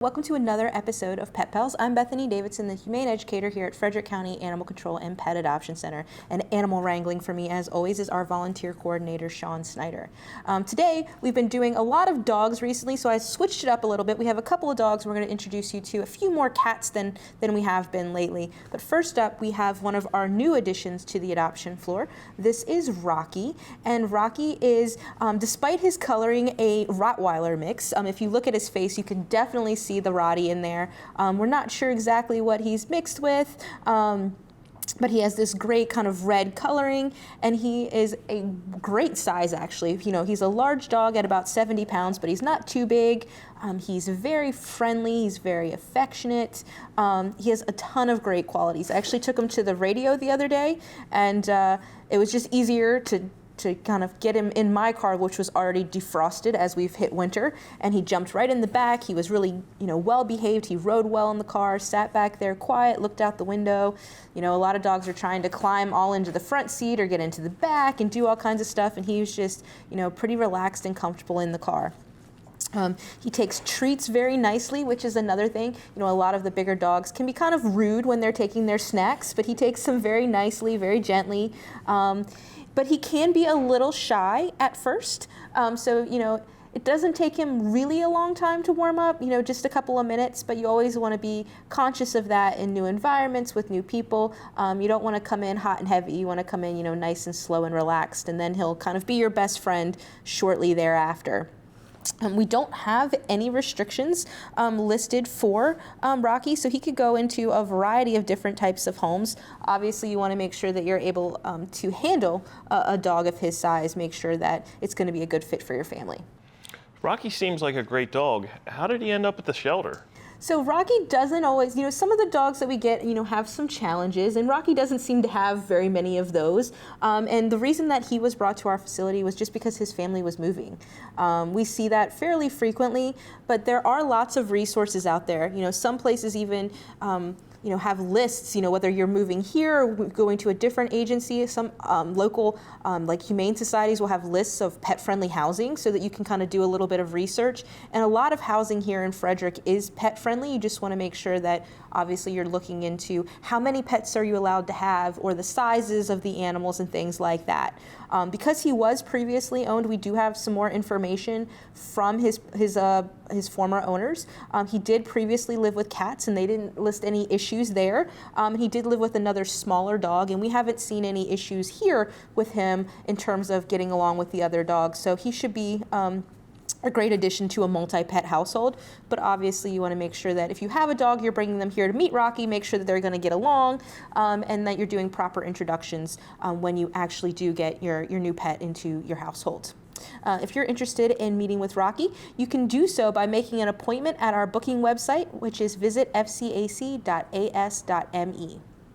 Welcome to another episode of Pet Pals. I'm Bethany Davidson, the Humane Educator here at Frederick County Animal Control and Pet Adoption Center. And animal wrangling for me, as always, is our volunteer coordinator, Sean Snyder. Today, we've been doing a lot of dogs recently, so I switched it up a little bit. We have a couple of dogs. We're going to introduce you to a few more cats than we have been lately. But first up, we have one of our new additions to the adoption floor. This is Rocky, and Rocky is, despite his coloring, a Rottweiler mix. If you look at his face, you can definitely see the Rottie in there. We're not sure exactly what he's mixed with, but he has this great kind of red coloring, and he is a great size, actually. You know, he's a large dog at about 70 pounds, but he's not too big. He's very friendly. He's very affectionate. He has a ton of great qualities. I actually took him to the radio the other day, and it was just easier to kind of get him in my car, which was already defrosted as we've hit winter, and he jumped right in the back. He was really, well behaved. He rode well in the car, sat back there quiet, looked out the window. A lot of dogs are trying to climb all into the front seat or get into the back and do all kinds of stuff, and he was just, pretty relaxed and comfortable in the car. He takes treats very nicely, which is another thing. A lot of the bigger dogs can be kind of rude when they're taking their snacks, but he takes them very nicely, very gently. But he can be a little shy at first. It doesn't take him really a long time to warm up, just a couple of minutes, but you always want to be conscious of that in new environments with new people. You don't want to come in hot and heavy. You want to come in, nice and slow and relaxed, and then he'll kind of be your best friend shortly thereafter. We don't have any restrictions listed for Rocky, so he could go into a variety of different types of homes. Obviously, you want to make sure that you're able to handle a dog of his size, make sure that it's going to be a good fit for your family. Rocky seems like a great dog. How did he end up at the shelter? So Rocky doesn't always, some of the dogs that we get, have some challenges, and Rocky doesn't seem to have very many of those. And the reason that he was brought to our facility was just because his family was moving. We see that fairly frequently, but there are lots of resources out there. Some places even have lists, whether you're moving here or going to a different agency. Some local, like humane societies will have lists of pet-friendly housing so that you can kind of do a little bit of research. And a lot of housing here in Frederick is pet-friendly. You just want to make sure that obviously you're looking into how many pets are you allowed to have, or the sizes of the animals and things like that. Because he was previously owned, we do have some more information from his former owners. He did previously live with cats, and they didn't list any issues there. He did live with another smaller dog, and we haven't seen any issues here with him in terms of getting along with the other dogs. So he should be a great addition to a multi-pet household. But obviously you want to make sure that if you have a dog, you're bringing them here to meet Rocky, make sure that they're going to get along, and that you're doing proper introductions when you actually do get your new pet into your household. If you're interested in meeting with Rocky, you can do so by making an appointment at our booking website, which is visitfcac.as.me.